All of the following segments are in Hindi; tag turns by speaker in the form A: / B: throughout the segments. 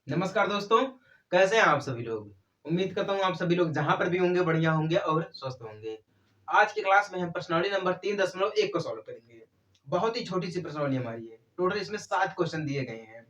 A: नमस्कार दोस्तों, कैसे हैं आप सभी लोग? उम्मीद करता हूँ आप सभी लोग जहाँ पर भी होंगे बढ़िया होंगे और स्वस्थ होंगे। आज की क्लास में हम प्रश्नावली नंबर 3.1 को सॉल्व करेंगे। बहुत ही छोटी-सी प्रश्नावली हमारी है। टोटल इसमें 7 क्वेश्चन दिए गए हैं।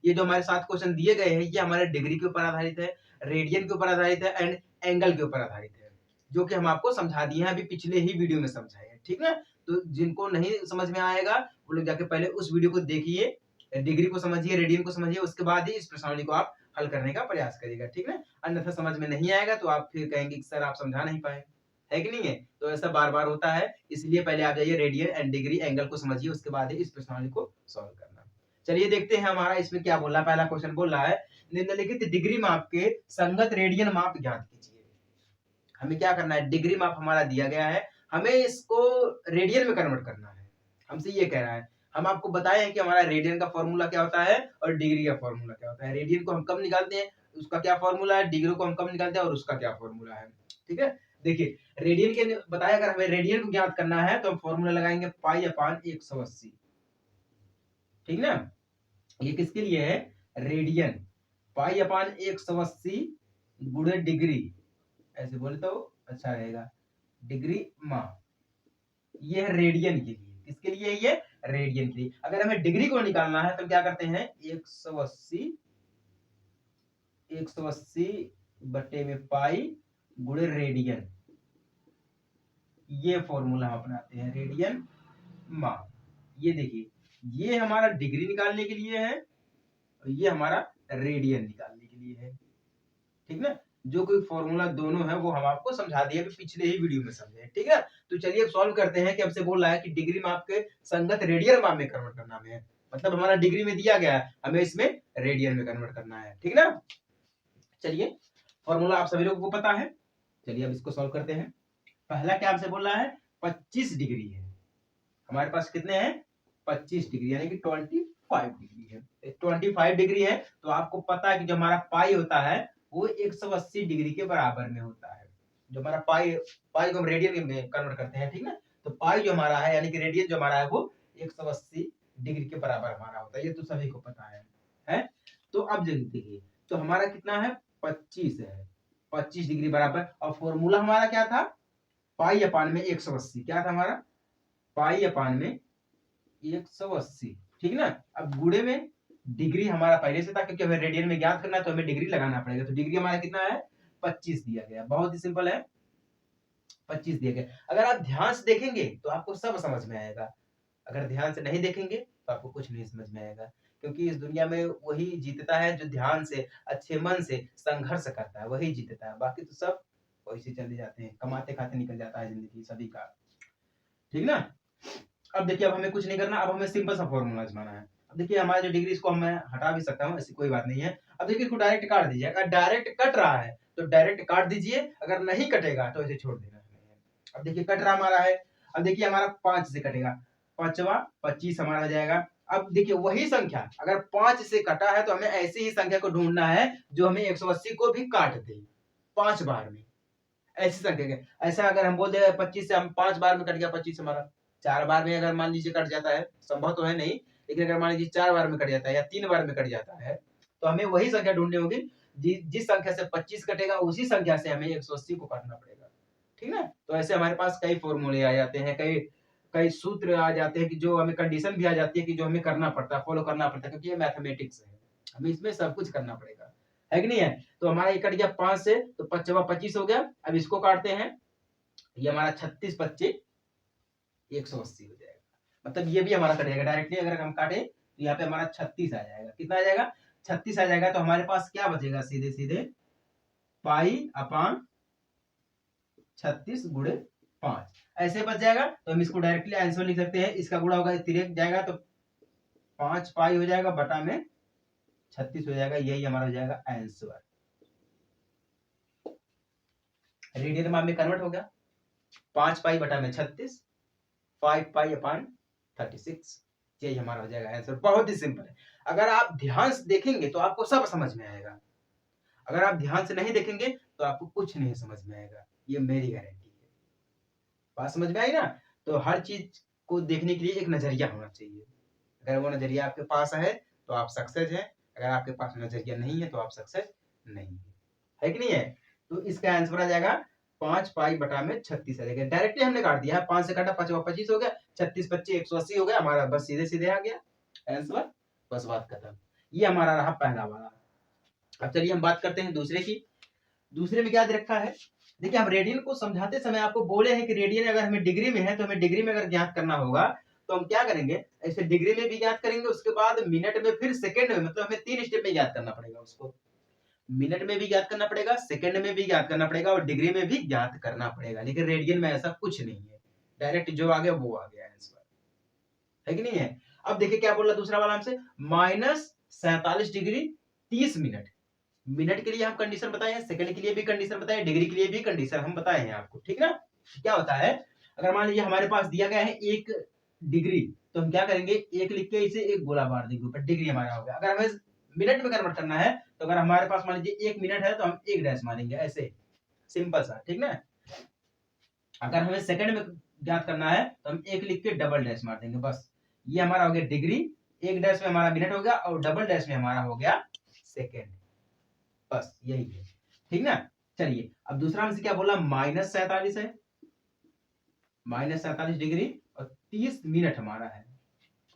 A: ये जो हमारे 7 क्वेश्चन दिए गए हैं, ये हमारे डिग्री के ऊपर आधारित है, रेडियन के ऊपर आधारित है एंड एंगल के ऊपर आधारित है, जो कि हम आपको समझा दिए हैं अभी पिछले ही वीडियो में समझाए हैं, ठीक है? तो जिनको नहीं समझ में आएगा, वो लोग जाके पहले उस वीडियो को देखिए, डिग्री को समझिए, रेडियन को समझिए, उसके बाद ही इस प्रश्नावली को आप हल करने का प्रयास करिएगा, ठीक है? अन्यथा समझ में नहीं आएगा तो आप फिर कहेंगे कि सर आप समझा नहीं पाए, है कि नहीं है? तो ऐसा बार-बार होता है, इसलिए पहले आप जाइए रेडियन एंड डिग्री एंगल को समझिए, उसके बाद ही इस प्रश्नावली को सॉल्व करना। चलिए देखते हैं हमारा इसमें क्या बोल रहा है। पहला क्वेश्चन बोल रहा है, निम्नलिखित डिग्री माप के संगत रेडियन माप ज्ञात कीजिए। हमें क्या करना है, डिग्री माप हमारा दिया गया है, हमें इसको रेडियन में कन्वर्ट करना है। हमसे ये कह रहा है, हम आपको बताए हैं कि हमारा रेडियन का फॉर्मूला क्या होता है और डिग्री का फॉर्मूला क्या होता है। रेडियन को हम कब निकालते हैं, उसका क्या फॉर्मूला है, डिग्री को हम कब निकालते हैं और उसका क्या फॉर्मूला है। ठीक है, देखिए रेडियन के बताया, अगर हमें रेडियन को ज्ञात करना है तो हम फॉर्मूला लगाएंगे पाई अपान 180। ठीक ना, ये किसके लिए है, रेडियन, पाई अपान 180 गुणे डिग्री, ऐसे बोले तो अच्छा रहेगा, डिग्री माप, ये है रेडियन के लिए। किसके लिए ये, रेडियन के लिए। अगर हमें डिग्री को निकालना है तो क्या करते हैं, 180 बटे में पाई गुणे रेडियन, ये फॉर्मूला हम अपनाते हैं, रेडियन माप। ये देखिए, ये हमारा डिग्री निकालने के लिए है और ये हमारा रेडियन निकालने के लिए है। ठीक ना, जो कोई फॉर्मूला दोनों है वो हम आपको समझा दिए पिछले ही वीडियो में समझे, ठीक है? तो चलिए सॉल्व करते हैं कि हमसे बोल रहा है कि डिग्री माप के संगत रेडियन माप में कन्वर्ट करना है। मतलब हमारा डिग्री में दिया गया है, हमें इसमें रेडियन में कन्वर्ट करना है, ठीक ना? चलिए, फॉर्मूला आप सभी लोगों को पता है। चलिए अब इसको सॉल्व करते हैं। पहला क्या हमसे बोल रहा है, 25 डिग्री है। हमारे पास कितने हैं, 25 डिग्री, यानी कि 25 डिग्री है। 25 डिग्री है तो आपको पता है कि जो हमारा पाई होता है वो 180 डिग्री के बराबर में होता है। जो हमारा पाई पाई को हम रेडियन में कन्वर्ट करते हैं, ठीक ना, तो पाई जो हमारा है यानी कि रेडियन जो हमारा है वो 180 डिग्री के बराबर हमारा होता है, ये तो सभी को पता है? तो अब देखिए, तो हमारा कितना है, 25 है, 25 डिग्री बराबर, और फॉर्मूला हमारा क्या था, पाई अपान में 180, क्या था हमारा, पाई अपान में 180, ठीक ना। अब गुणे में डिग्री हमारा पहले से था, क्योंकि हमें रेडियन में ज्ञात करना है तो हमें डिग्री लगाना पड़ेगा, तो डिग्री हमारा कितना है, 25 दिया गया, बहुत ही सिंपल है, 25 दिया गया। अगर आप ध्यान से देखेंगे तो आपको सब समझ में आएगा, अगर ध्यान से नहीं देखेंगे तो आपको कुछ नहीं समझ में आएगा, क्योंकि इस दुनिया में वही जीतता है जो ध्यान से, अच्छे मन से संघर्ष करता है, वही जीतता है, बाकी तो सब वैसे चले जाते हैं, कमाते खाते निकल जाता है जिंदगी सभी का, ठीक ना। अब देखिए, अब हमें कुछ नहीं करना, अब हमें सिंपल सा फॉर्मूला आजमाना है। अब देखिए हमारा जो डिग्री, इसको मैं हटा भी सकता हूँ, ऐसी कोई बात नहीं है। अब देखिए इसको डायरेक्ट काट दीजिए, अगर डायरेक्ट कट रहा है तो डायरेक्ट काट दीजिए, अगर नहीं कटेगा तो ऐसे छोड़ देना है। अब देखिए कट रहा हमारा है, अब देखिए हमारा 5 से कटेगा, पांचवा 25 हमारा हो जाएगा। अब देखिए वही संख्या अगर 5 से कटा है तो हमें ऐसी ही संख्या को ढूंढना है जो हमें 180 को भी काट दे 5 बार में, ऐसी संख्या के। ऐसा अगर हम बोल दे 25 से हम 5 बार में कट गया 25 हमारा, 4 बार में अगर मान लीजिए कट जाता है, संभव तो है नहीं, लेकिन अगर मान लीजिए 4 बार में कट जाता है या 3 बार में कट जाता है, तो हमें वही संख्या ढूँढनी होगी, जिस संख्या से 25 कटेगा उसी संख्या से हमें 180 को काटना पड़ेगा, ठीक है? तो ऐसे हमारे पास कई फॉर्मूले आ जाते हैं, कई कई सूत्र आ जाते हैं कि जो हमें कंडीशन भी आ जाती है कि जो हमें करना पड़ता है, फॉलो करना पड़ता है, क्योंकि ये मैथमेटिक्स है, हमें इसमें सब कुछ करना पड़ेगा, है कि नहीं है? तो हमारा ये कट गया 5 से, तो 5 25 हो गया। अब इसको काटते हैं, ये हमारा 36 25 180 हो जाएगा, मतलब ये भी हमारा कटेगा डायरेक्टली, अगर हम काटे तो यहाँ पे हमारा 36 आ जाएगा, कितना आ जाएगा, 36 आ जाएगा। तो हमारे पास क्या बचेगा, सीधे सीधे पाई अपान 36 गुणे 5 ऐसे बच जाएगा। तो हम इसको डायरेक्टली आंसर लिख सकते हैं, इसका गुणा होगा तिरक जाएगा तो 5 पाई हो जाएगा बटा में 36 हो जाएगा, यही हमारा हो जाएगा आंसर। रेडियन में कन्वर्ट हो गया, 5 पाई बटा में 36, 5 पाई अपान 36, यही हमारा हो जाएगा आंसर। बहुत ही सिंपल है, अगर आप ध्यान से देखेंगे तो आपको सब समझ में आएगा, अगर आप ध्यान से नहीं देखेंगे तो आपको कुछ नहीं समझ में आएगा, ये मेरी गारंटी है। बात समझ में आई ना? तो हर चीज को देखने के लिए एक नजरिया होना चाहिए, अगर वो नजरिया आपके पास है तो आप सक्सेस हैं, अगर आपके पास नजरिया नहीं है तो आप सक्सेस नहीं है कि नहीं है। तो इसका आंसर आ जाएगा 5 पाई बटा में 36 आ जाएगा। डायरेक्टली हमने काट दिया है, 5 से काटा 5 25 हो गया, 36 25 180 हो गया हमारा, बस सीधे सीधे आ गया आंसर, बस बात खत्म। ये हमारा रहा पहला वाला। अब चलिए हम बात करते हैं दूसरे की। दूसरे में क्या दे रखा है, देखिए हम रेडियन को समझाते समय आपको बोले हैं कि रेडियन अगर हमें डिग्री में है तो हमें डिग्री में अगर ज्ञात करना होगा तो हम क्या करेंगे, ऐसे डिग्री में भी ज्ञात करेंगे, उसके बाद मिनट में, फिर सेकंड में, मतलब हमें 3 स्टेप में ज्ञात करना पड़ेगा उसको। मिनट में भी ज्ञात करना पड़ेगा, सेकंड में भी ज्ञात करना पड़ेगा और डिग्री में भी ज्ञात करना पड़ेगा। लेकिन रेडियन में ऐसा कुछ नहीं है, डायरेक्ट जो आ गया वो आ गया आंसर, है कि नहीं है। अब देखिए क्या बोल रहा दूसरा वाला हमसे, -47 डिग्री 30 मिनट। मिनट के लिए हम कंडीशन बताए हैं, सेकंड के लिए भी कंडीशन बताए, डिग्री के लिए भी कंडीशन हम बताए हैं आपको, ठीक ना। क्या होता है, अगर मान लीजिए हमारे पास दिया गया है 1 डिग्री, तो हम क्या करेंगे, 1 लिख के इसे एक गोला मार देंगे ऊपर, डिग्री हमारा हो गया। अगर हमें मिनट में कन्वर्ट करना है तो अगर हमारे पास मान लीजिए 1 मिनट है तो हम 1 डैश मारेंगे, ऐसे सिंपल सा, ठीक ना। अगर हमें सेकंड में ज्ञात करना है तो हम 1 लिख के डबल डैश मार देंगे, बस ये हमारा हो गया डिग्री, 1 डैश में हमारा मिनट हो गया और डबल डैश में हमारा हो गया सेकंड, बस यही है, ठीक ना। चलिए अब दूसरा हमसे क्या बोला, -47 है, -47 डिग्री और 30 मिनट हमारा है,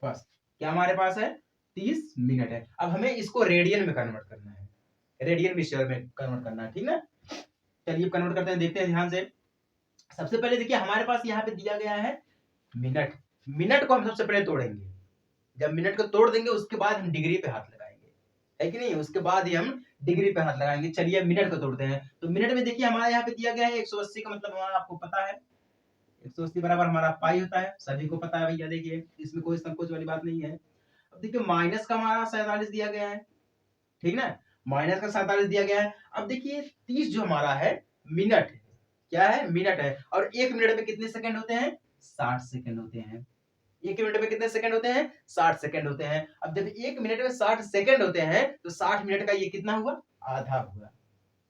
A: बस क्या हमारे पास है, 30 मिनट है। अब हमें इसको रेडियन में कन्वर्ट करना है, रेडियन विषय में कन्वर्ट करना है, ठीक ना। चलिए कन्वर्ट करते हैं, देखते हैं ध्यान से। सबसे पहले देखिए हमारे पास यहाँ पे दिया गया है मिनट, मिनट को हम सबसे पहले तोड़ेंगे, जब मिनट को तोड़ देंगे उसके बाद हम डिग्री पे हाथ लगाएंगे, है कि नहीं, उसके बाद ही हम डिग्री पे हाथ लगाएंगे। चलिए मिनट को तोड़ते हैं, तो मिनट में देखिए हमारे यहाँ पे दिया गया है 180 का मतलब हमारा आपको पता है 180 बराबर हमारा पाई होता है, सभी को पता है भैया, देखिए इसमें कोई संकोच वाली बात नहीं है। अब देखिए माइनस का हमारा 47 दिया गया है, ठीक ना, माइनस का 47 दिया गया है। अब देखिए 30 जो हमारा है मिनट है, क्या है, मिनट है, और 1 मिनट में कितने सेकंड होते हैं, 60 सेकंड होते हैं। 1 मिनट में कितने सेकंड होते हैं, 60 सेकंड होते हैं। अब जब 1 मिनट में 60 सेकंड होते हैं तो 60 मिनट का ये कितना हुआ, आधा हुआ,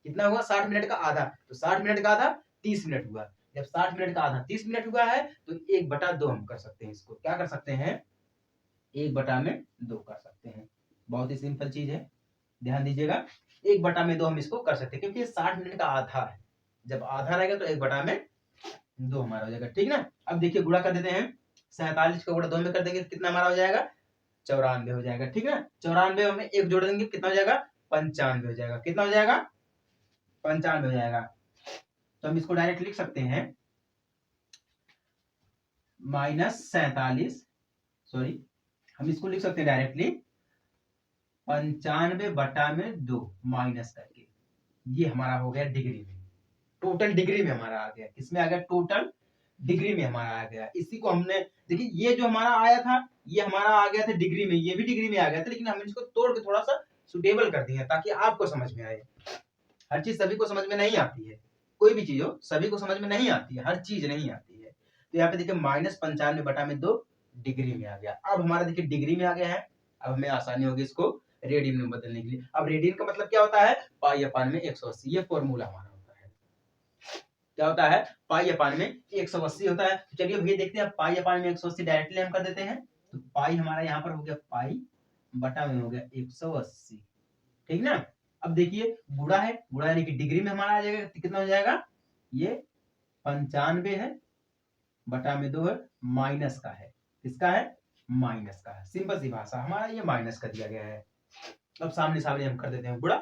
A: कितना हुआ, 60 मिनट का आधा, तो 60 मिनट का आधा 30 मिनट हुआ। जब 60 मिनट का आधा 30 मिनट हुआ है तो 1/2 हम कर सकते हैं, इसको क्या कर सकते हैं, 1/2 कर सकते हैं। बहुत ही सिंपल चीज है, ध्यान दीजिएगा, 1/2 हम इसको कर सकते हैं क्योंकि 60 मिनट का आधा है, जब आधा रहेगा तो 1/2 हमारा हो जाएगा, ठीक ना। अब देखिए गुणा कर देते हैं, 47 का गुणा 2 में कर देंगे कितना हमारा हो जाएगा, 94 हो जाएगा, ठीक ना। 94 में 1 जोड़ देंगे कितना हो जाएगा, 95 हो जाएगा, कितना हो जाएगा, 95 हो जाएगा। तो हम इसको डायरेक्ट लिख सकते हैं -47, सॉरी हम इसको लिख सकते हैं डायरेक्टली 95/2 माइनस करके, ये हमारा हो गया डिग्री में, टोटल डिग्री में हमारा आ गया, किसमें आ गया, टोटल डिग्री में हमारा आ गया। इसी को हमने, देखिए ये जो हमारा आया था ये हमारा आ गया था डिग्री में, ये भी डिग्री में आ गया था, लेकिन हमने इसको तोड़ के थोड़ा सा सुटेबल कर दिया ताकि आपको समझ में आए। हर चीज सभी को समझ में नहीं आती है, कोई भी चीज हो सभी को समझ में नहीं आती है, हर चीज नहीं आती है। तो यहाँ पे देखिए -95/2 डिग्री में आ गया। अब हमारा देखिए डिग्री में आ गया है, अब हमें आसानी होगी इसको रेडियन में बदलने के लिए। अब रेडियन का मतलब क्या होता है, पाई/में 180, ये फॉर्मूला हमारा होता है, क्या होता है, पाई/में 180 होता है। तो चलिए भैया देखते हैं, पाई/में 180 डायरेक्टली हम कर देते हैं, तो पाई हमारा यहाँ पर हो गया पाई/में हो गया 180, ठीक ना। अब देखिए गुणा है, गुणा यानी कि डिग्री में हमारा आ जाएगा, कितना हो जाएगा, ये 95 है बटा में 2 है, माइनस का है, किसका है, माइनस का है, सिंपल सी भाषा हमारा ये माइनस कर दिया गया है। अब सामने सामने हम कर देते हैं गुणा,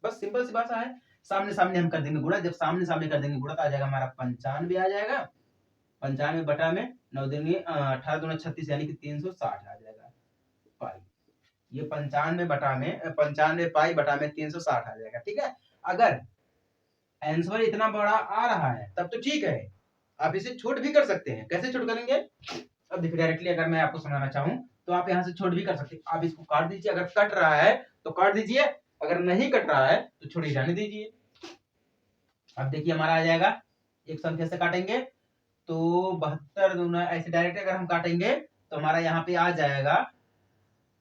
A: बस सिंपल सी भाषा है, सामने सामने हम कर देंगे गुणा, जब सामने सामने कर देंगे गुणा तो आ जाएगा हमारा 95 आ जाएगा, 95/में 9 देंगे 18 दूना 36 यानी कि 360 आ जाएगा पाई, ये 95 पाई/में 360 आ जाएगा, ठीक है। अगर आंसर इतना बड़ा आ रहा है तब तो ठीक है, आप इसे छोट भी कर सकते हैं, कैसे छोट करेंगे, अब देखिए डायरेक्टली अगर मैं आपको समझाना चाहूं तो आप यहाँ से छोट भी कर सकते हैं, आप इसको काट दीजिए, अगर कट रहा है तो काट दीजिए, अगर नहीं कट रहा है तो छोड़ी जाने दीजिए। अब देखिए हमारा आ जाएगा, एक संख्या से काटेंगे तो 72 दूना, ऐसे डायरेक्ट अगर हम काटेंगे तो हमारा यहाँ पे आ जाएगा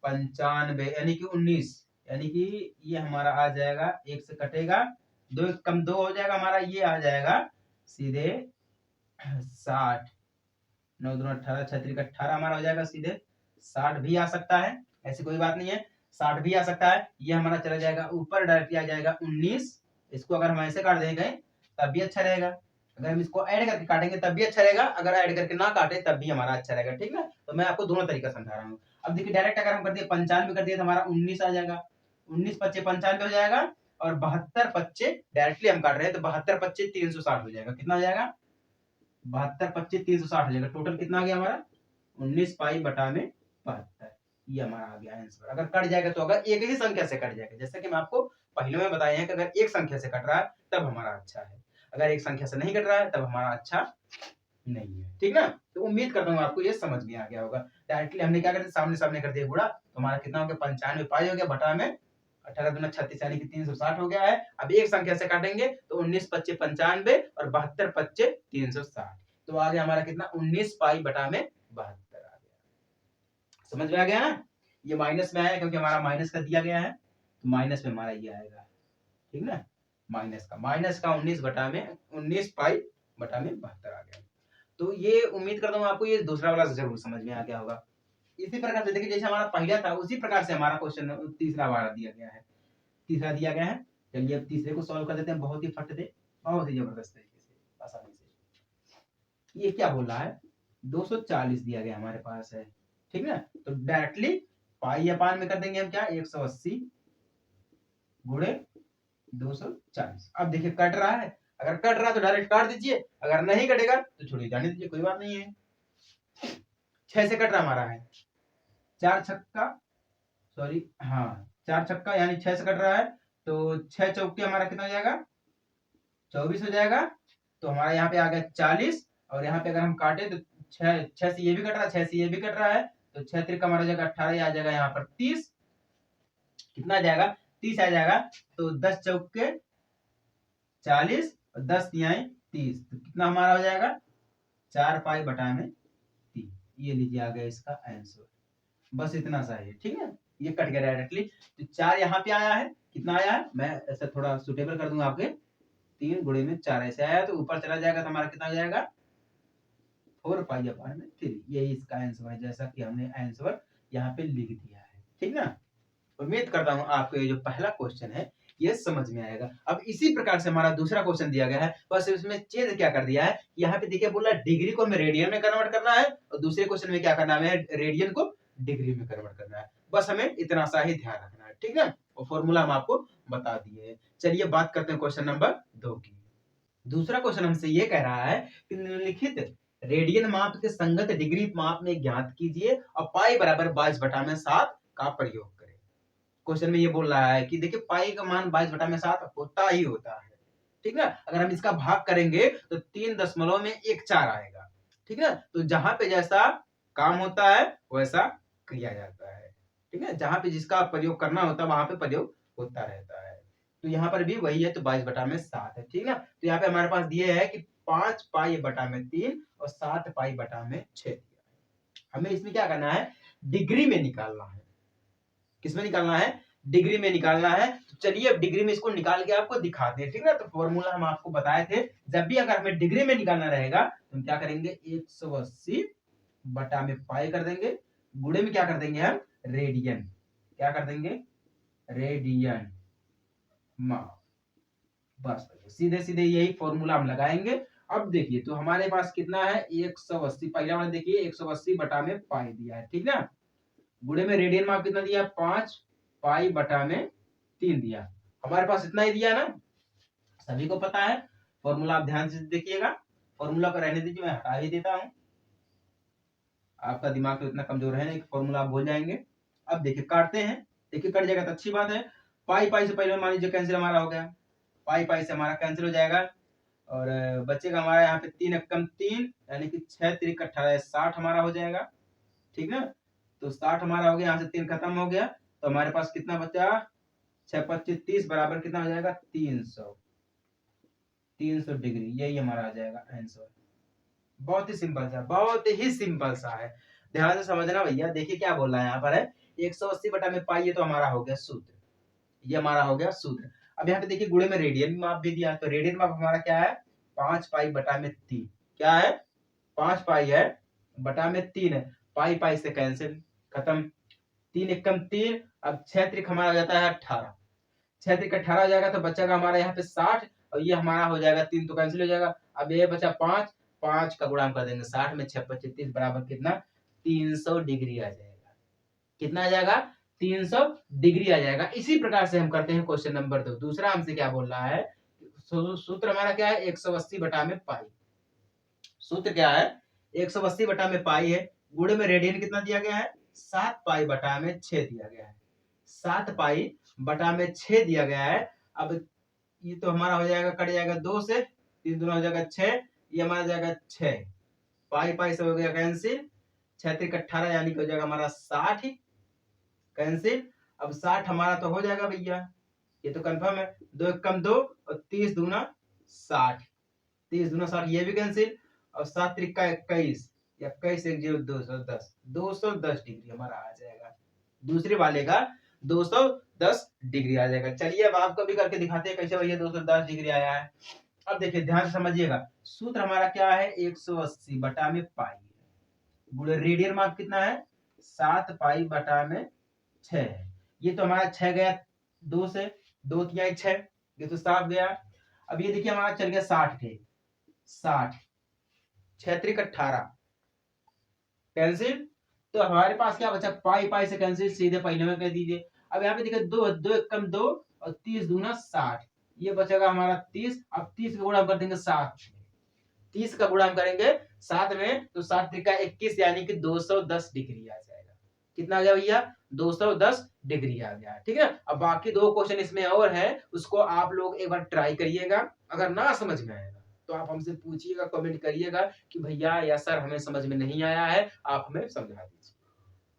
A: 95 यानी कि 19, यानी कि ये हमारा आ जाएगा, एक से कटेगा, 2 कम 2 हो जाएगा हमारा, ये आ जाएगा सीधे 60, 9 दूना 18, 36 का 18 हमारा हो जाएगा सीधे 60 भी आ सकता है, ऐसी कोई बात नहीं है। 60 भी आ सकता है। ये हमारा चला जाएगा ऊपर, डायरेक्टली आ जाएगा 19। इसको अगर हम ऐसे काट देंगे तब भी अच्छा रहेगा, अगर हम इसको ऐड करके काटेंगे तब भी अच्छा रहेगा, अगर ऐड करके ना काटे तब भी हमारा अच्छा रहेगा। ठीक ना, तो मैं आपको दोनों तरीका समझा रहा हूँ। अब देखिए डायरेक्ट अगर हम कर दिए 95 कर दिए तो हमारा 19 आ जाएगा, 19 पच्चे 95 हो जाएगा, और 72 पच्चे डायरेक्टली हम काट रहे हैं तो 72 पच्चे 360 हो जाएगा। कितना हो जाएगा? 72 पच्चे 360 हो जाएगा। टोटल कितना आ गया हमारा? 19 पाई बटा में 72। ये हमारा आ गया आंसर। अगर कट जाएगा तो अगर एक ही संख्या से कट जाएगा, जैसे कि मैं आपको पहले में बताया है कि अगर एक संख्या से कट रहा है तब हमारा अच्छा है, अगर एक संख्या से नहीं कट रहा है तब हमारा अच्छा नहीं है। ठीक ना, तो उम्मीद करता हूँ आपको ये समझ में आ गया होगा। डायरेक्टली हमने क्या कर दिया, सामने सामने कर दिया गुणा, तो हमारा कितना हो गया? 95 पाई हो गया बटा में 18 दूना 36 यानी कि 360 हो गया है। अब एक संख्या से काटेंगे तो 19 पच्चे 95 और 72 पच्चे 360, तो आ गया हमारा कितना? 19 पाई बटा में 72 आ गया। समझ में आ गया ना? ये माइनस में आया क्योंकि हमारा माइनस का दिया गया है, तो माइनस में हमारा ये आएगा। ठीक ना, माइनस का 19 बटा में 19 पाई बटा में 72 आ गया। तो ये उम्मीद करता हूँ आपको ये दूसरा वाला जरूर समझ में आ गया होगा। इसी प्रकार से देखिए, जैसे हमारा पहला था उसी प्रकार से हमारा क्वेश्चन तीसरा वाला दिया गया है, तीसरा दिया गया है। चलिए अब तीसरे को सॉल्व कर देते हैं, बहुत ही फट से, बहुत ही जबरदस्त तरीके से, आसानी से। ये क्या बोल रहा है? 240 दिया गया हमारे पास है। ठीक ना, तो डायरेक्टली पाई अपान में कर देंगे हम क्या? 180 गुणे 240। अब देखिए कट रहा है, अगर कट रहा है तो डायरेक्ट काट दीजिए, अगर नहीं कटेगा तो छोड़िए, जाने दीजिए, कोई बात नहीं है। 6 से कट रहा हमारा है, 4 छक्का, सॉरी हाँ 4 छक्का यानी 6 से कट रहा है, तो 6 चौके हमारा कितना हो जाएगा? 24 हो जाएगा। तो हमारा यहाँ पे आ गया 40, और यहाँ पे अगर हम काटे तो 6 से ये भी कट रहा है, 6 से ये भी कट रहा है, तो 6 त्रिक हमारा जाएगा 18, आ जाएगा यहाँ पर 30। कितना आ जाएगा? 30 आ जाएगा। तो 10 चौके 40 और 10 तिहाई 30, तो कितना हमारा हो जाएगा? 4 पाई बटा में 3। ये लीजिए आ गया इसका आंसर। बस इतना सा है। ठीक है, ये कट गया डायरेक्टली, तो 4 यहाँ पे आया है। कितना आया है? मैं ऐसा थोड़ा सुटेबल कर दूंगा आपके, 3 गुणे में 4 ऐसे आया, तो ऊपर चला जाएगा तो हमारा कितना हो जाएगा? 4 पाई अपान में 3। यही इसका आंसर है, जैसा कि हमने आंसर यहाँ पे लिख दिया है। ठीक ना, उम्मीद करता हूँ आपको ये जो पहला क्वेश्चन है ये समझ में आएगा। अब इसी प्रकार से हमारा दूसरा क्वेश्चन दिया गया है, बस इसमें चेंज क्या कर दिया है, यहाँ पे देखिए बोला डिग्री को हमें रेडियन में कन्वर्ट करना है, और दूसरे क्वेश्चन में क्या करना है? रेडियन को डिग्री में कन्वर्ट करना है। बस हमें इतना सा ही ध्यान रखना है। ठीक है, और फॉर्मूला हम आपको बता दिए। चलिए बात करते हैं क्वेश्चन नंबर 2 की। दूसरा क्वेश्चन हमसे ये कह रहा है कि निम्नलिखित रेडियन माप के संगत डिग्री माप में ज्ञात कीजिए और पाई बराबर 22 बटा में 7 का प्रयोग करें। क्वेश्चन में ये बोल रहा है कि देखिए पाई का मान 22 बटा में 7 होता ही होता है। ठीक ना, अगर हम इसका भाग करेंगे तो 3.14 आएगा। ठीक ना, तो जहां पे जैसा काम होता है वैसा किया जाता है। ठीक है, जहां पे जिसका प्रयोग करना होता है वहां पे प्रयोग होता रहता है। तो यहाँ पर भी वही है, तो 22 बटा में 7 है। ठीक ना, तो यहाँ पे हमारे पास दिए है कि 5 पाई बटा में 3 और 7 पाई बटा में 6। हमें इसमें क्या करना है? डिग्री में निकालना है। किसमें निकालना है? डिग्री में निकालना है। तो चलिए अब डिग्री में इसको निकाल के आपको दिखाते हैं। ठीक ना, तो फॉर्मूला हम आपको बताए थे, जब भी अगर हमें डिग्री में निकालना रहेगा तो हम क्या करेंगे? 180 बटा में पाई कर देंगे, गुणे में क्या कर देंगे हम? रेडियन। क्या कर देंगे? रेडियन। बस सीधे सीधे यही फॉर्मूला हम लगाएंगे। अब देखिए तो हमारे पास कितना है? 180, पहले वाले देखिए 180 बटा में पाई दिया है। ठीक ना, गुणे में रेडियन माप कितना दिया? 5 पाई बटा में 3 दिया। हमारे पास इतना ही दिया ना, सभी को पता है। फॉर्मूला आप ध्यान से देखिएगा, फॉर्मूला को रहने दीजिए, मैं हटा ही देता हूं। आपका दिमाग तो इतना कमजोर है नहीं, फॉर्मूला आप भूल जाएंगे। अब देखिए काटते हैं, देखिए कट जाएगा तो अच्छी बात है। पाई पाई से पहले मान लीजिए कैंसिल हमारा हो गया, पाई पाई से हमारा कैंसिल हो जाएगा, और बचेगा हमारा यहाँ पे 3 एकम 3 यानी कि 6 त्रिक 18 60 हमारा हो जाएगा। ठीक ना, तो 60 हमारा हो गया, यहाँ से 3 खत्म हो गया, तो हमारे पास कितना बचा? 6 25 30 बराबर कितना हो जाएगा? 300। 300 डिग्री, यही हमारा आ जाएगा आंसर। बहुत ही सिंपल सा, बहुत ही सिंपल सा है, ध्यान से समझना भैया। देखिए क्या बोल रहा है यहाँ पर है 180 बटा में पाई, ये तो हमारा हो गया सूत्र, ये हमारा हो गया सूत्र। अब यहाँ पे देखिए गुणे में रेडियन माप भी दिया, तो रेडियन माप हमारा क्या है? 5 पाई बटा में 3। क्या है? 5 पाई है बटा में 3 है, पाई पाई से कैंसिल, खत्म। 3 एकम 3, अब 6 त्रिक हमारा हो जाता है 18, 6 त्रिक 18 हो जाएगा तो बचेगा हमारा यहाँ पे 60 और ये हमारा हो जाएगा 3 तो कैंसिल हो जाएगा। अब ये बचा 5, 5 का गुणा हम कर देंगे 60 में, 6 5 30 बराबर कितना 300 डिग्री आ जाएगा। कितना आ जाएगा 300 डिग्री आ जाएगा। इसी प्रकार से हम करते हैं क्वेश्चन नंबर 2। दूसरा हमसे क्या बोल रहा है, सूत्र हमारा क्या है 180 बटा में पाई। सूत्र क्या है 180 बटा में पाई है, गुणे में रेडियन कितना दिया गया है 7 पाई बटा में 6 दिया गया है, 7 पाई बटा में 6 दिया गया है। अब ये तो हमारा हो जाएगा, कट जाएगा 2 से, 3 दूना हो जाएगा 6, ये हमारा जाएगा 6, पाई पाई से हो गया कैंसिल, 6 त्रिक 18 यानी कि हो जाएगा हमारा 60 कैंसिल। अब 60 हमारा तो हो जाएगा भैया, ये तो कंफर्म है, 2 एकम 2 और 30 दूना 60, 30 दूना 60 ये भी कैंसिल, और 7 त्रिक का 21, 21 एक 0 210, 210 डिग्री हमारा आ जाएगा। दूसरे वाले का 210 डिग्री आ जाएगा। चलिए अब आपको भी करके दिखाते हैं कैसे भैया 210 डिग्री आया है। अब देखिए ध्यान से समझिएगा, सूत्र हमारा क्या है 180 बटा में पाई, गुणे रेडियन माप कितना है 7 पाई बटा में 6 है। ये तो हमारा 6 गया 2 से, 2 तिहाई 6, ये तो 7 गया। अब ये देखिए हमारा चल गया 60 थे, 60, 6 त्रिक 18 कैंसिल, तो हमारे पास क्या बचा पाई पाई से कैंसिल, सीधे पहले में कह दीजिए। अब यहाँ पे देखिए 2 2 एकम 2 और 30 दूना 60, ये बचेगा हमारा 30। अब 30 का गुणा हम कर देंगे 7, 30 का गुणा हम करेंगे 7 में तो 7 त्रिका 21 यानी कि 210 डिग्री आ जाएगा। कितना आ गया भैया 210 डिग्री आ गया। ठीक है, अब बाकी 2 क्वेश्चन इसमें और है, उसको आप लोग एक बार ट्राई करिएगा। अगर ना समझ में आएगा तो आप हमसे पूछिएगा, कमेंट करिएगा कि भैया या सर हमें समझ में नहीं आया है, आप हमें समझा दीजिए।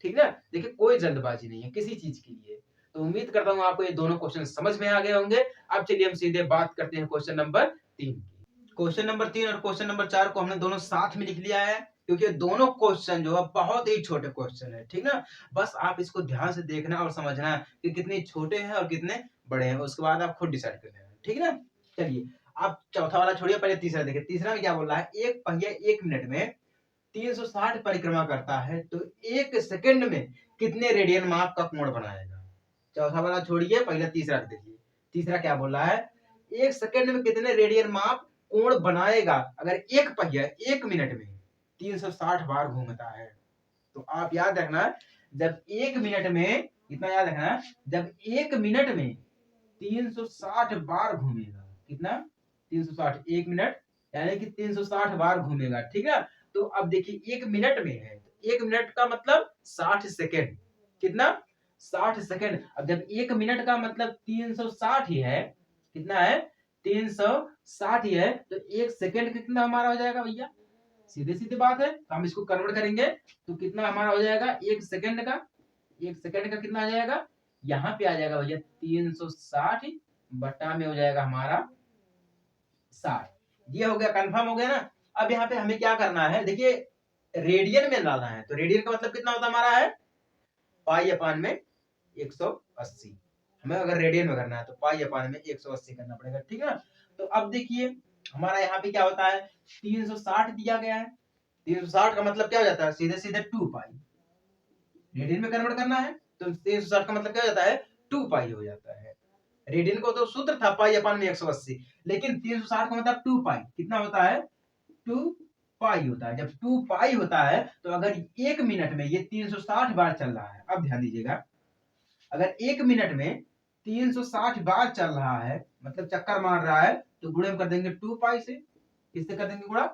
A: ठीक है, देखिए कोई जल्दबाजी नहीं है किसी चीज के लिए। तो उम्मीद करता हूँ आपको ये दोनों क्वेश्चन समझ में आ गए होंगे। अब चलिए हम सीधे बात करते हैं क्वेश्चन नंबर 3 की। क्वेश्चन नंबर 3 और क्वेश्चन नंबर 4 को हमने दोनों साथ में लिख लिया है, क्योंकि दोनों क्वेश्चन जो है बहुत ही छोटे क्वेश्चन है। ठीक ना, बस आप इसको ध्यान से देखना और समझना कि कितने छोटे हैं और कितने बड़े हैं, उसके बाद आप खुद डिसाइड कर लेना। ठीक है ना, चलिए आप चौथा वाला छोड़िए, पहले तीसरा देखिए। तीसरा में क्या बोल रहा है, एक पहिया 1 मिनट में 360 परिक्रमा करता है तो 1 सेकंड में कितने रेडियन माप का कोण बनाएगा। चौथा वाला छोड़िए, पहले तीसरा देखिए। तीसरा क्या बोल रहा है, 1 सेकंड में कितने रेडियन माप कोण बनाएगा अगर एक पहिया 1 मिनट में 360 बार घूमता है। तो आप याद रखना, जब 1 मिनट में, कितना याद रखना, जब 1 मिनट में 360 बार घूमेगा, कितना 360, 1 मिनट यानी कि 360 बार घूमेगा। ठीक है, तो अब देखिए 1 मिनट में है, 1 मिनट का मतलब 60 सेकेंड, कितना 60 सेकेंड। अब जब 1 मिनट का मतलब 360 ही है, कितना है 360 ही है, तो 1 सेकेंड कितना हमारा हो जाएगा भैया, सीधे सीधे बात है। तो हम इसको कन्वर्ट करेंगे तो कितना हमारा हो जाएगा 1 सेकेंड का, 1 सेकेंड का कितना आ जाएगा, यहाँ पे आ जाएगा भैया 360 बटा में हो जाएगा हमारा 60। ये हो गया, कंफर्म हो गया ना। अब यहाँ पे हमें क्या करना है, देखिए रेडियन में डालना है, तो रेडियन का मतलब कितना होता हमारा है पाई अपान में 180। हमें अगर रेडियन में करना है तो पाई अपान में 180 करना पड़ेगा। ठीक है ना, तो अब देखिए हमारा यहाँ पे क्या होता है 360 दिया गया है, 360 का मतलब क्या हो जाता है, सीधे सीधे 2 पाई, रेडियन में कन्वर्ट करना है तो 360 का मतलब क्या हो जाता है 2 पाई हो जाता है। रेडियन को तो सूत्र था पाई अपान में 180, लेकिन 360 का मतलब 2 पाई, कितना होता है 2 पाई होता है। जब 2 पाई होता है तो अगर 1 मिनट में ये 360 बार चल रहा है, अब ध्यान दीजिएगा, अगर 1 मिनट में 360 बार चल रहा है मतलब चक्कर मार रहा है, तो गुणे हम कर देंगे 2 पाई से। किससे कर देंगे गुणा,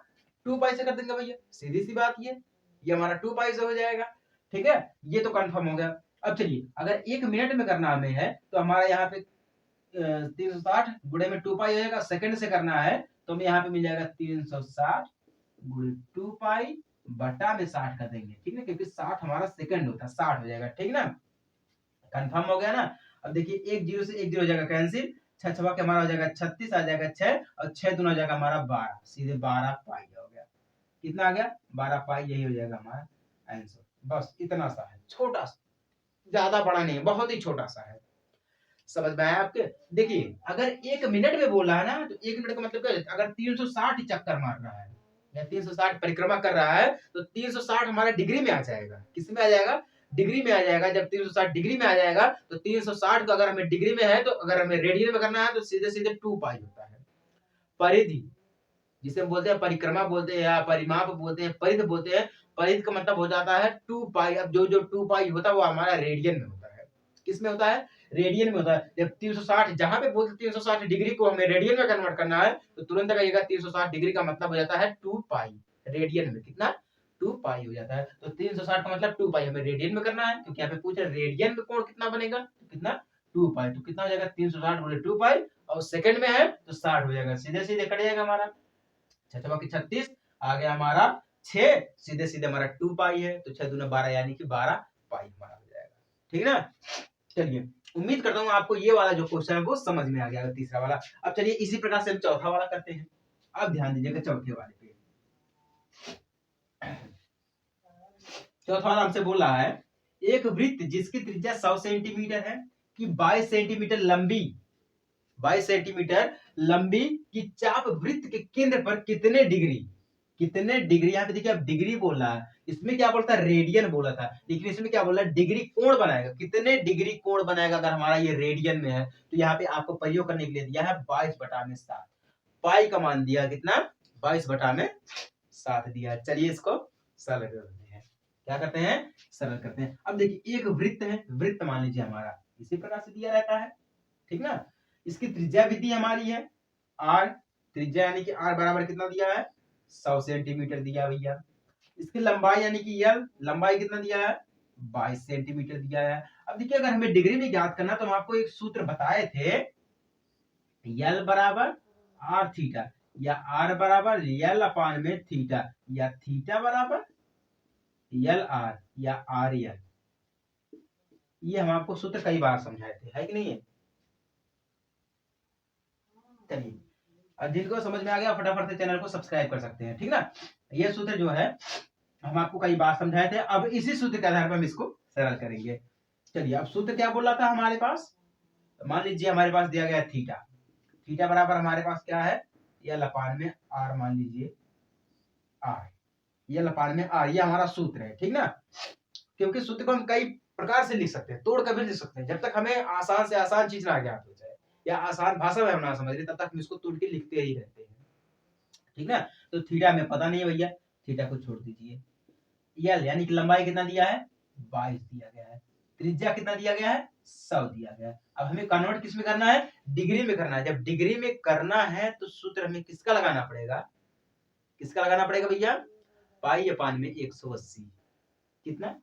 A: 2 पाई से कर देंगे भैया, सीधी सी बात ये हमारा 2 पाई से हो जाएगा। ठीक है, ये तो कंफर्म हो गया। अब चलिए अगर 1 मिनट में करना हमें है तो हमारा यहाँ पे 360 गुणे में 2 पाई हो जाएगा, सेकंड से करना है तो हमें यहाँ पे मिल जाएगा 360 गुणे 2 पाई बटा में 60 कर देंगे। ठीक है, क्योंकि 60 हमारा सेकंड होता है, 60 हो जाएगा। ठीक ना, कंफर्म हो गया ना। अब देखिए 1 0 से 1 0 हो जाएगा कैंसिल, 6 छवा के हमारा हो जाएगा 36 आ जाएगा 6, और 6 दूना हो जाएगा हमारा 12, सीधे 12 पाई हो गया। कितना आ गया 12 पाई, यही हो जाएगा हमारा आंसर। बस इतना सा है, छोटा सा, ज्यादा बड़ा नहीं, बहुत ही छोटा सा है। समझ में आया आपके। देखिए अगर 1 मिनट में बोला है ना, तो 1 मिनट का मतलब क्या है, अगर 360 चक्कर मार रहा है या 360 परिक्रमा कर रहा है तो 360 हमारा डिग्री में आ जाएगा। किस में आ जाएगा, डिग्री में आ जाएगा, जब 360 डिग्री में आ जाएगा तो 360 को अगर हमें डिग्री में है तो अगर हमें रेडियन में करना है तो सीधे सीधे 2 पाई होता है। परिधि जिसे हम बोलते हैं परिक्रमा बोलते हैं या परिमाप बोलते हैं, परिध बोलते हैं। परिध का मतलब हो जाता है 2 पाई। अब जो 2 पाई होता है वो हमारा रेडियन में होता है। किस में होता है? रेडियन में होता है। जब 360 जहां पे बोलते 360 डिग्री को हमें रेडियन में कन्वर्ट करना है तो तुरंत कहिएगा 360 डिग्री का मतलब हो जाता है 2 पाई। रेडियन में कितना? 2 पाई हो जाता है। तो 360 का मतलब 2 पाई हमें रेडियन में करना है क्योंकि यहाँ पे पूछ रहे रेडियन में कोण कितना बनेगा, तो कितना? 2 पाई। तो कितना हो जाएगा? 360 गुणे 2 पाई, और सेकंड में है तो 60 हो जाएगा। सीधे सीधे कट जाएगा हमारा 6 बाकी 36 आ गया हमारा 6, सीधे सीधे हमारा 2 पाई है तो 6 दूना 12 यानी कि 12 पाई हमारा हो जाएगा। ठीक है ना? चलिए उम्मीद करता हूँ आपको ये वाला जो क्वेश्चन है वो समझ में आ गया, तीसरा वाला। अब चलिए इसी प्रकार से हम चौथा वाला करते हैं। अब ध्यान दीजिएगा चौथे वाले पे। चौथा वाला हमसे बोल रहा है एक वृत्त जिसकी त्रिज्या 100 सेंटीमीटर है कि 22 सेंटीमीटर लंबी 22 सेंटीमीटर लंबी की चाप वृत्त के केंद्र पर कितने डिग्री यहाँ पे देखिए अब डिग्री बोल रहा है, इसमें क्या बोलता है? रेडियन बोला था, लेकिन इसमें क्या बोल रहा है? डिग्री कोण बनाएगा। कितने डिग्री कोण बनाएगा अगर हमारा ये रेडियन में है? तो यहाँ पे आपको प्रयोग करने के लिए दिया है 22/7। पाई का मान दिया कितना? 22/7 दिया। चलिए इसको सरल करते हैं। क्या करते हैं? सरल करते हैं। अब देखिए एक वृत्त है, वृत्त मान लीजिए हमारा इसी प्रकार से दिया रहता है, ठीक ना? इसकी त्रिज्या भी दी हमारी है r, त्रिज्या यानी कि r बराबर कितना दिया है? 100 सेंटीमीटर दिया भैया। इसकी लंबाई यानी कि l, लंबाई कितना दिया है? 22 सेंटीमीटर दिया है। अब देखिए अगर हमें डिग्री में ज्ञात करना तो हम आपको एक सूत्र बताए थे, l बराबर r थीटा या r बराबर l अपान में थीटा या थीटा बराबर l r या r l। ये हम आपको सूत्र कई बार समझाए थे, है कि नहीं है? चलिए अब जिनको समझ में आ गया फटाफट से चैनल को सब्सक्राइब कर सकते हैं, ठीक ना? ये सूत्र जो है हम आपको कई बार समझाए थे, अब इसी सूत्र के आधार पर हम इसको सरल करेंगे। चलिए अब सूत्र क्या बोला था हमारे पास? मान लीजिए हमारे पास दिया गया थीटा, थीटा बराबर हमारे पास क्या है? एल अपान में आर, मान लीजिए आर, एल अपान में आर, ये हमारा सूत्र है, ठीक ना? क्योंकि सूत्र को हम कई प्रकार से लिख सकते हैं, तोड़ कर भी लिख सकते हैं, जब तक हमें आसान से आसान चीज ना ज्ञात हो जाए या आसान भाषा में हम ना समझ रहे तब तक हम इसको तोड़ के लिखते ही रहते हैं, ठीक ना? तो थीटा हमें पता नहीं है भैया, थीटा को छोड़ दीजिए। एल यानी कि लंबाई कितना दिया है? 22 दिया गया है। त्रिज्या कितना दिया गया है? 100 दिया गया है। अब हमें कन्वर्ट किस में करना है? डिग्री में करना है। जब डिग्री में करना है तो सूत्र हमें किसका लगाना पड़ेगा? किसका लगाना पड़ेगा भैया? पाई अपान में 180। कितना?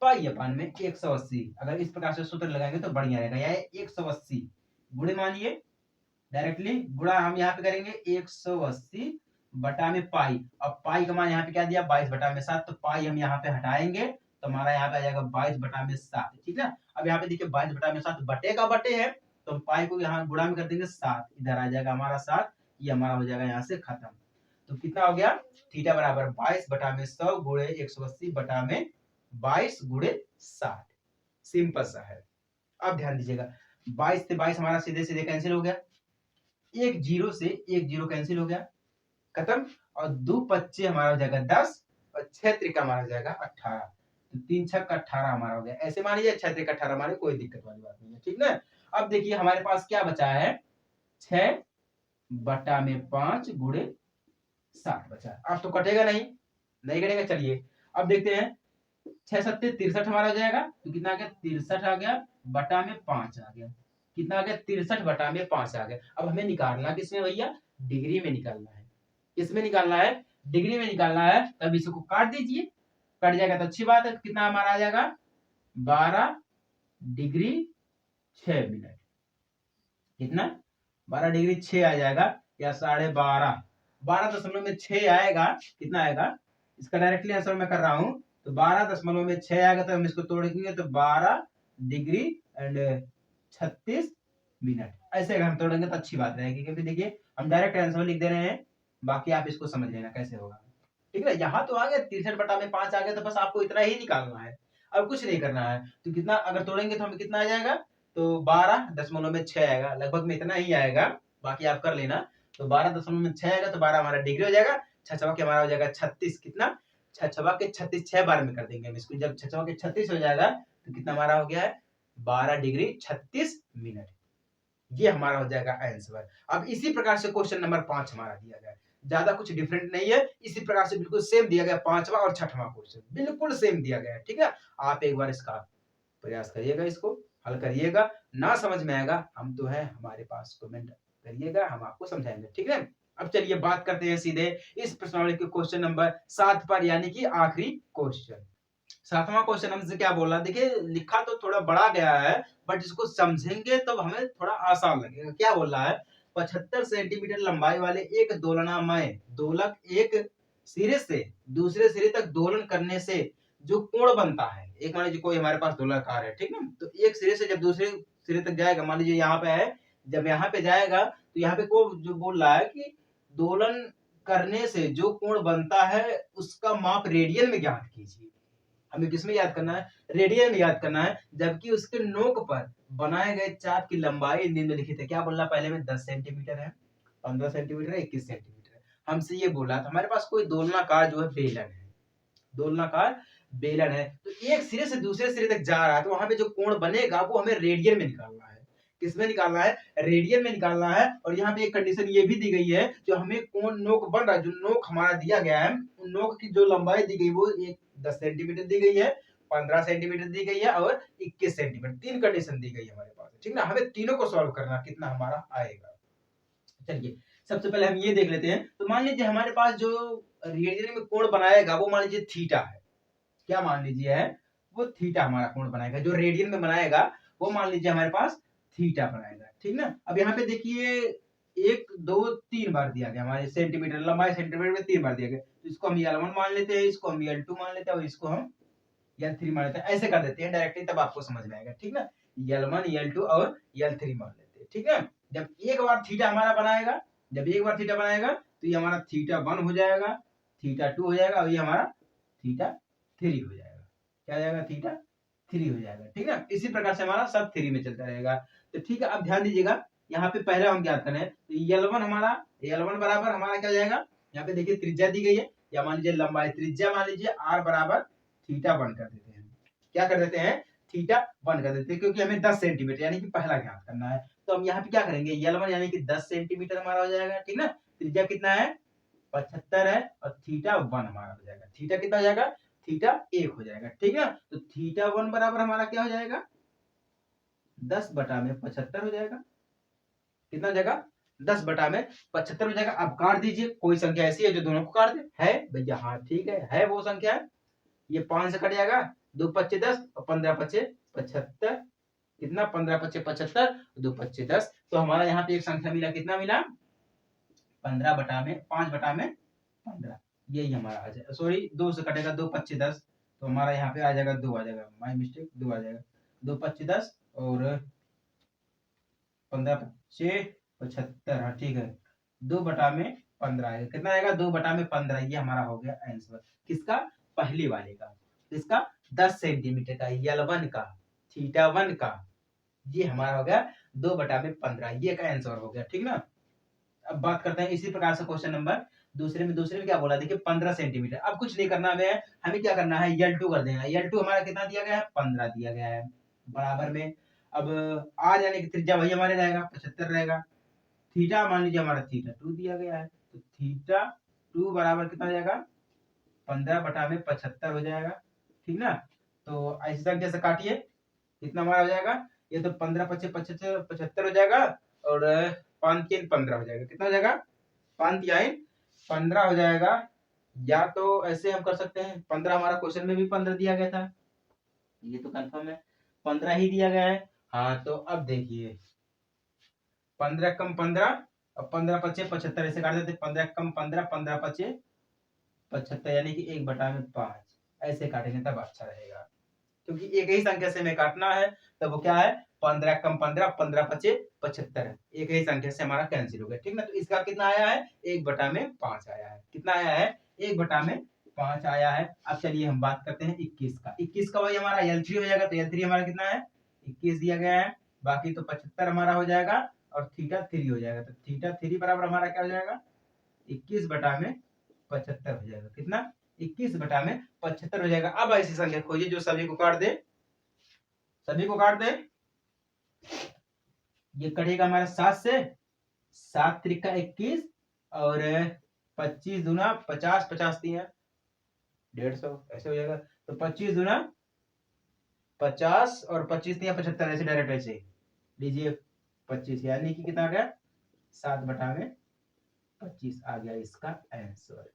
A: पाई अपान में 180। अगर इस प्रकार से सूत्र लगाएंगे तो बढ़िया रहेगा। यह 180 गुणे मानिए, डायरेक्टली गुणा हम यहाँ पे करेंगे 180 बटा में पाई। अब पाई का मान यहाँ पे क्या दिया? 22/7। तो पाई हम यहाँ पे हटाएंगे तो हमारा यहाँ पे आ जाएगा 22/7, ठीक है? अब यहाँ पे देखिए 22/7 बटे का बटे है तो हम पाई को यहाँ गुणा में कर देंगे 7, इधर आ जाएगा हमारा 7, ये हमारा हो जाएगा यहाँ से खत्म। तो कितना हो गया? थीटा बराबर 22/100 गुणे 180 बटा में 22 गुणे 60। सिंपल सा है। अब ध्यान दीजिएगा 22 से 22 हमारा सीधे सीधे कैंसिल हो गया, एक जीरो से एक जीरो कैंसिल हो गया, खत्म। और 2 पच्चे हमारा हो जाएगा 10 और 6 त्रिका हमारा हो जाएगा 18। तो 3 छक्का 18 हमारा हो गया। ऐसे मान लीजिए 6 त्रिका 18 हमारे, कोई दिक्कत वाली बात नहीं है, ठीक ना? अब देखिए हमारे पास क्या बचा है? 6 बटा में 5 गुणे 7 बचा। अब तो कटेगा नहीं, नहीं कटेगा। चलिए अब देखते हैं 6 सत्ते 63 हमारा हो जाएगा। तो कितना आ गया? 63 आ गया बटा में 5 आ गया। कितना आ गया? 63 बटा में 5 आ गया। अब हमें निकालना किसमें भैया? डिग्री में निकालना है। किसमें निकालना है? डिग्री में निकालना है। तब इसको काट दीजिए, कट जाएगा तो अच्छी बात है। कितना हमारा आ जाएगा? 12 डिग्री 6 मिनट। कितना? 12 डिग्री 6 आ जाएगा या 12.5, 12.6 आएगा। कितना आएगा? इसका डायरेक्टली आंसर मैं कर रहा हूं तो 12.6 आएगा। तो हम इसको तोड़ेंगे तो 12 डिग्री एंड 36 मिनट। ऐसे अगर हम तोड़ेंगे तो अच्छी बात रहेगी, क्योंकि देखिए हम डायरेक्ट आंसर लिख दे रहे हैं, बाकी आप इसको समझ लेना कैसे होगा, ठीक है? यहाँ तो आ गया 63 बटा में 5 आ गया, तो बस आपको इतना ही निकालना है, अब कुछ नहीं करना है। तो कितना अगर तोड़ेंगे तो हमें कितना आ जाएगा? तो 12.6 आएगा, लगभग में इतना ही आएगा, बाकी आप कर लेना। तो 12.6 आएगा तो 12 हमारा डिग्री हो जाएगा, 6 चौके हमारा हो जाएगा 36। कितना? छछवा के 36 6 बार में कर देंगे हम इसको। जब छछवा के 36 हो जाएगा तो कितना हमारा हो गया है 12 डिग्री 36 मिनट। ये हमारा हो जाएगा आंसर। अब इसी प्रकार से क्वेश्चन नंबर 5 हमारा दिया गया है, ज्यादा कुछ डिफरेंट नहीं है, इसी प्रकार से बिल्कुल सेम दिया गया, पांचवा और छठवां क्वेश्चन बिल्कुल सेम दिया गया है। ठीक है, आप एक बार इसका प्रयास करिएगा, इसको हल करिएगा, ना समझ में आएगा हम तो है हमारे पास, कमेंट करिएगा, हम आपको समझाएंगे। ठीक है, अब चलिए बात करते हैं सीधे इस प्रश्नावली के क्वेश्चन नंबर 7 पर, यानी कि आखिरी क्वेश्चन। सातवां क्वेश्चन हमसे क्या बोल रहा है, देखिए लिखा तो थोड़ा बड़ा गया है, बट इसको समझेंगे तो हमें थोड़ा आसान लगेगा। क्या बोल रहा है, 75 सेंटीमीटर लंबाई वाले एक दोलनामय दोलक एक सिरे से दूसरे सिरे तक दोलन करने से जो कोण बनता है, एक मान लीजिए कोई हमारे पास दोलनाकार है, ठीक ना, तो एक सिरे से जब दूसरे सिरे तक जाएगा, मान लीजिए यहाँ पे है, जब यहाँ पे जाएगा तो यहाँ पे को जो बोल रहा है कि दोलन करने से जो कोण बनता है उसका माप रेडियन में ज्ञात कीजिए। हमें किसमें याद करना है, रेडियन में याद करना है, जबकि उसके नोक पर बनाए गए चाप की लंबाई निम्नलिखित है। क्या बोल रहा है, पहले में 10 सेंटीमीटर है, 15 सेंटीमीटर है, 21 सेंटीमीटर है। हमसे ये बोल रहा था हमारे पास कोई दोलनाकार जो है बेलन है, दोलनाकार बेलन है, तो एक सिरे से दूसरे सिरे तक जा रहा है, तो वहां पे जो कोण बनेगा वो हमें रेडियन में निकालना है। किसमें निकालना है, रेडियन में निकालना है। और यहाँ पे एक कंडीशन ये भी दी गई है, जो हमें कोण नोक बन रहा है, जो नोक हमारा दिया गया है, उन नोक की जो लंबाई दी गई वो एक 10 सेंटीमीटर दी गई है, 15 सेंटीमीटर दी गई है और 21 सेंटीमीटर, तीन कंडीशन दी गई है हमारे पास। ठीक ना, हमें तीनों को सॉल्व करना, कितना हमारा आएगा। चलिए सबसे पहले हम ये देख लेते हैं। तो मान लीजिए हमारे पास जो रेडियन में कोण बनाएगा वो मान लीजिए थीटा है, क्या मान लीजिए है, वो थीटा हमारा कोण बनाएगा। जो रेडियन में बनाएगा वो मान लीजिए हमारे पास थीटा बनाएगा। ठीक ना, अब यहाँ पे देखिए 1 2 3 बार दिया गया, हमारे सेंटीमीटर लंबाई सेंटीमीटर में 3 बार दिया गया, तो इसको हम L1 मान लेते हैं, इसको हम L2 मान लेते हैं और इसको हम L3 मान लेते हैं। ऐसे कर देते हैं डायरेक्टली, तब आपको समझ में आएगा। ठीक ना, L1 L2 और L3 मान लेते हैं। ठीक है, जब एक बार थीटा हमारा बनाएगा, जब एक बार थीटा बनाएगा तो ये हमारा थीटा 1 हो जाएगा, थीटा 2 हो जाएगा और ये हमारा थीटा 3 हो जाएगा। क्या हो जाएगा, थीटा 3 हो जाएगा। ठीक है, इसी प्रकार से हमारा सब 3 में चलता रहेगा। तो ठीक है, अब ध्यान दीजिएगा, यहाँ पे पहले हम ज्ञात करें, तो L1 हमारा, L1 बराबर हमारा क्या हो जाएगा, यहाँ पे देखिए त्रिज्या दी गई है, या मान लीजिए लंबाई, त्रिज्या मान लीजिए r बराबर थीटा 1 कर देते हैं। क्या कर देते हैं, थीटा 1 कर देते हैं, क्योंकि हमें 10 सेंटीमीटर यानी कि पहला ज्ञात करना है। तो हम यहाँ पे क्या करेंगे, L1 यानी कि 10 सेंटीमीटर हमारा हो जाएगा। ठीक ना, त्रिज्या कितना है 75 है और थीटा 1 हमारा हो जाएगा। थीटा कितना हो जाएगा, थीटा 1 हो जाएगा। ठीक है, तो थीटा 1 बराबर हमारा क्या हो जाएगा, 10 बटा में 75 हो जाएगा। कितना हो जाएगा, 10 बटा में 75 हो जाएगा। अब काट दीजिए, कोई संख्या ऐसी है जो दोनों को काट दे, है भैया, हाँ ठीक है वो संख्या है, ये 5 से कट जाएगा, 2 5 10 और 15 5 75, कितना 15 5 75, 2 5 10, तो हमारा यहाँ पे एक संख्या मिला, कितना मिला 15 बटा में 5 बटा में 15, यही हमारा आ जाएगा। सॉरी 2 से कटेगा, 2 5 10, तो हमारा यहाँ पे आ जाएगा 2 आ जाएगा, माय मिस्टेक, 2 आ जाएगा, 2 5 10 और 15 5 75, हाँ ठीक है, 2 बटा में 15 आएगा। कितना आएगा, 2 बटा में 15, ये हमारा हो गया आंसर। किसका, पहली वाले का, इसका 10 सेंटीमीटर का, L1 का, थीटा 1 का, ये हमारा हो गया 2 बटा में 15, ये का आंसर हो गया। ठीक ना, अब बात करते हैं इसी प्रकार से क्वेश्चन नंबर दूसरे में क्या बोला, देखिए 15 सेंटीमीटर। अब कुछ नहीं करना हमें क्या करना है, L2 कर देना। L2 हमारा कितना दिया गया है, 15 दिया गया है, बराबर में। अब r यानी कि त्रिज्या वही हमारे रहेगा, 75 रहेगा। थीटा मान लीजिए हमारा थीटा 2 दिया गया है, तो थीटा 2 बराबर कितना हो जाएगा, 15 बटा में 75 हो जाएगा। ठीक ना, तो ऐसी संख्या से काटिए, कितना हमारा हो जाएगा, ये तो 15 25 75 75 हो जाएगा और 5 3 15 हो जाएगा। कितना हो जाएगा, 5 3 15 हो जाएगा। या तो ऐसे हम कर सकते हैं, 15 हमारा क्वेश्चन में भी 15 दिया गया था, ये तो कंफर्म है 15 ही दिया गया है। हाँ तो अब देखिए 15 कम 15 और 15 पचे 75, ऐसे काट देते, 15 कम 15 15 पचे 75, यानी कि 1 बटा में 5, ऐसे काटेंगे तब अच्छा रहेगा, क्योंकि एक ही संख्या से हमें काटना है। तब वो क्या है, 15 कम 15 15 पचे 75, एक ही संख्या से हमारा कैंसिल हो गया। ठीक ना, तो इसका कितना आया है, 1 बटा में 5 आया है। कितना आया है, 1 बटा में 5 आया है। अब चलिए हम बात करते हैं 21 का। 21 का वही हमारा L3 हो जाएगा, तो L3 हमारा कितना है, 21 दिया गया है, बाकी तो 75 हमारा हो जाएगा और थीटा 3 हो जाएगा। तो थीटा 3 बराबर हमारा क्या हो जाएगा, 21 बटा में 75 हो जाएगा। कितना, 21 बटा में 75 हो जाएगा। अब ऐसी संख्या खोजिए जो सभी को काट दे, सभी को काट दे। ये कटेगा हमारा 7 से, 7 त्रिका 21 और 25 दूना 50, 50 3 150, ऐसे हो जाएगा। तो 25 दूना 50 और 25 3 75, ऐसे डायरेक्ट ऐसे लीजिए 25, यानी कि कितना आ गया 7 बटा में 25 आ गया इसका आंसर।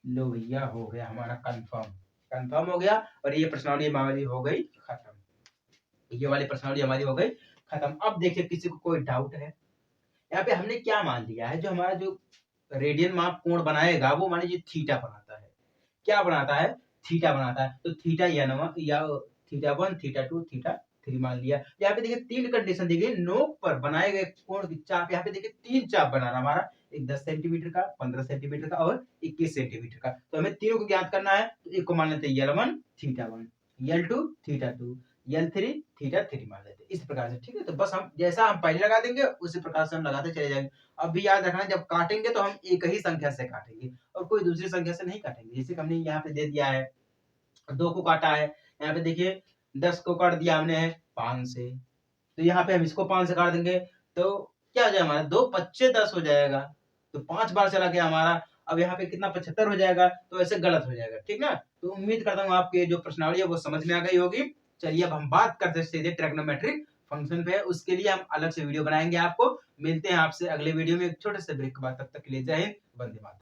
A: लो भैया हो गया हमारा कंफर्म, कंफर्म हो गया। और ये प्रश्नावली हमारी हो गई खत्म, ये वाली प्रश्नावली हमारी हो गई खत्म। अब देखिए किसी को कोई डाउट है, यहाँ पे हमने क्या मान लिया है, जो हमारा जो रेडियन माप कोण बनाएगा वो मान लीजिए थीटा बनाता है। क्या बनाता है, थीटा बनाता है। तो थीटा या थीटा 1 थीटा 2 थीटा 3 मान लिया। यहाँ पे देखिए 3 कंडीशन दी गई, नोक पर बनाए गए कोण की चाप। यहाँ पे देखिए 3 चाप बना रहा हमारा, एक 10 सेंटीमीटर का, 15 सेंटीमीटर का और 21 सेंटीमीटर का। तो हमें तीनों को ज्ञात करना है। तो एक को मान लेते हैं L1 theta 1, L2 theta 2, L3 theta 3 मान लेते हैं इस प्रकार से। ठीक है, तो बस हम जैसा हम पहले लगा देंगे उसी प्रकार से हम लगाते चले जाएंगे। अब भी याद रखना, जब काटेंगे तो हम एक ही संख्या से काटेंगे और कोई दूसरी संख्या से नहीं काटेंगे। जैसे हमने यहाँ पे दे दिया है 2 को काटा है, यहाँ पे देखिए 10 को काट दिया हमने 5 से, तो यहाँ पे हम इसको 5 से काट देंगे तो क्या हो जाएगा हमारा 2 5 10 हो जाएगा। तो 5 बार चला गया हमारा। अब यहाँ पे कितना 75 हो जाएगा, तो ऐसे गलत हो जाएगा। ठीक ना, तो उम्मीद करता हूँ आपके जो प्रश्नावली है वो समझ में आ गई होगी। चलिए अब हम बात करते हैं सीधे ट्रिग्नोमेट्रिक फंक्शन पे। उसके लिए हम अलग से वीडियो बनाएंगे आपको। मिलते हैं आपसे अगले वीडियो में एक छोटे से ब्रेक के बाद, तब तक के लिए जय हिंद, वंदे मातरम।